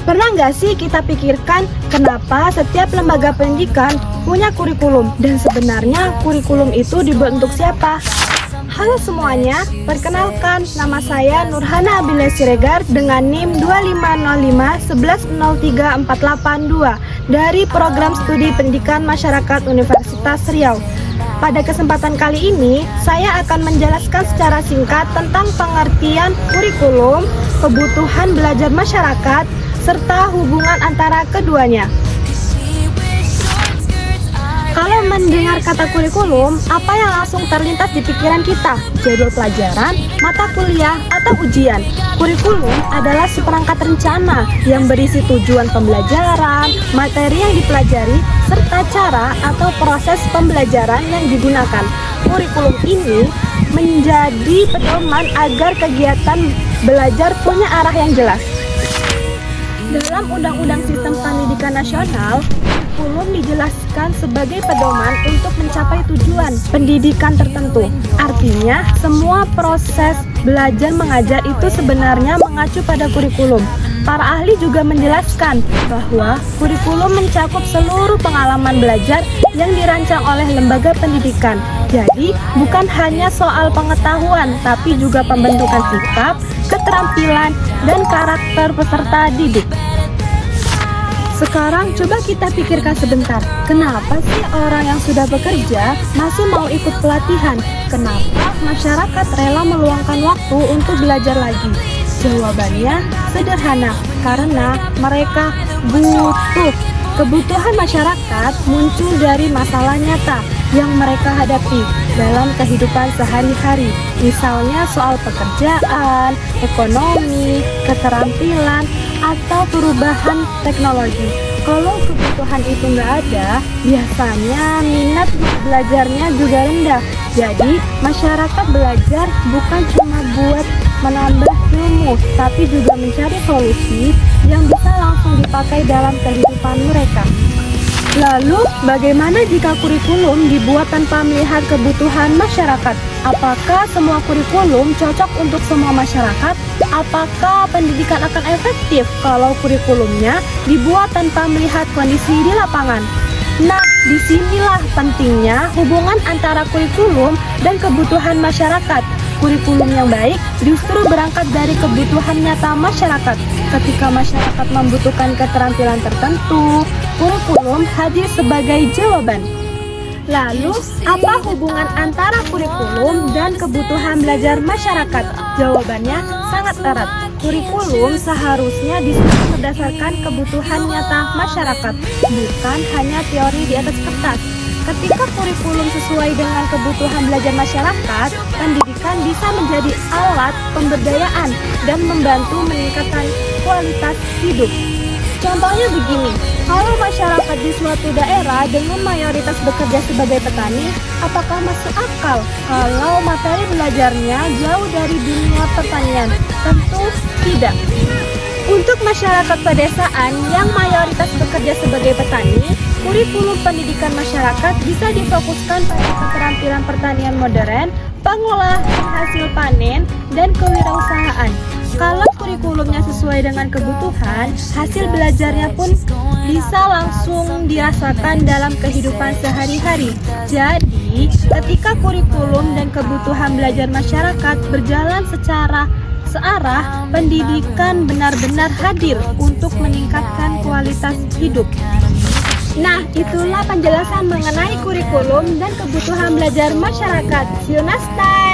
Pernah nggak sih kita pikirkan kenapa setiap lembaga pendidikan punya kurikulum dan sebenarnya kurikulum itu dibuat untuk siapa? Halo semuanya, perkenalkan nama saya Nurhana Abilah Siregar dengan NIM 250511034882 dari Program Studi Pendidikan Masyarakat Universitas Riau. Pada kesempatan kali ini, saya akan menjelaskan secara singkat tentang pengertian kurikulum, kebutuhan belajar masyarakat, serta hubungan antara keduanya. Kalau mendengar kata kurikulum, apa yang langsung terlintas di pikiran kita? Jadwal pelajaran, mata kuliah, atau ujian? Kurikulum adalah seperangkat rencana yang berisi tujuan pembelajaran, materi yang dipelajari, serta cara atau proses pembelajaran yang digunakan. Kurikulum ini menjadi pedoman agar kegiatan belajar punya arah yang jelas. Dalam Undang-Undang Sistem Pendidikan Nasional, kurikulum dijelaskan sebagai pedoman untuk mencapai tujuan pendidikan tertentu. Artinya, semua proses belajar mengajar itu sebenarnya mengacu pada kurikulum. Para ahli juga menjelaskan bahwa kurikulum mencakup seluruh pengalaman belajar yang dirancang oleh lembaga pendidikan. Jadi, bukan hanya soal pengetahuan, tapi juga pembentukan sikap, keterampilan, dan karakter peserta didik. Sekarang coba kita pikirkan sebentar, kenapa sih orang yang sudah bekerja masih mau ikut pelatihan? Kenapa masyarakat rela meluangkan waktu untuk belajar lagi? Jawabannya sederhana, karena mereka butuh. Kebutuhan masyarakat muncul dari masalah nyata yang mereka hadapi dalam kehidupan sehari-hari. Misalnya soal pekerjaan, ekonomi, keterampilan, atau perubahan teknologi. Kalau kebutuhan itu nggak ada, biasanya minat belajarnya juga rendah. Jadi, masyarakat belajar bukan cuma buat menambah ilmu, tapi juga mencari solusi yang bisa langsung dipakai dalam kehidupan mereka. Lalu, bagaimana jika kurikulum dibuat tanpa melihat kebutuhan masyarakat? Apakah semua kurikulum cocok untuk semua masyarakat? Apakah pendidikan akan efektif kalau kurikulumnya dibuat tanpa melihat kondisi di lapangan? Nah, disinilah pentingnya hubungan antara kurikulum dan kebutuhan masyarakat. Kurikulum yang baik justru berangkat dari kebutuhan nyata masyarakat. Ketika masyarakat membutuhkan keterampilan tertentu, kurikulum hadir sebagai jawaban. Lalu, apa hubungan antara kurikulum dan kebutuhan belajar masyarakat? Jawabannya sangat erat. Kurikulum seharusnya disusun berdasarkan kebutuhan nyata masyarakat, bukan hanya teori di atas kertas. Ketika kurikulum sesuai dengan kebutuhan belajar masyarakat, pendidikan bisa menjadi alat pemberdayaan dan membantu meningkatkan kualitas hidup. Contohnya begini, kalau masyarakat di suatu daerah dengan mayoritas bekerja sebagai petani, apakah masuk akal kalau materi belajarnya jauh dari dunia pertanian? Tentu tidak. Untuk masyarakat pedesaan yang mayoritas bekerja sebagai petani, kurikulum pendidikan masyarakat bisa difokuskan pada keterampilan pertanian modern, pengolahan hasil panen, dan kewirausahaan. Kalau kurikulumnya sesuai dengan kebutuhan, hasil belajarnya pun bisa langsung dirasakan dalam kehidupan sehari-hari. Jadi, ketika kurikulum dan kebutuhan belajar masyarakat berjalan secara searah, pendidikan benar-benar hadir untuk meningkatkan kualitas hidup. Nah, itulah penjelasan mengenai kurikulum dan kebutuhan belajar masyarakat. See you next time!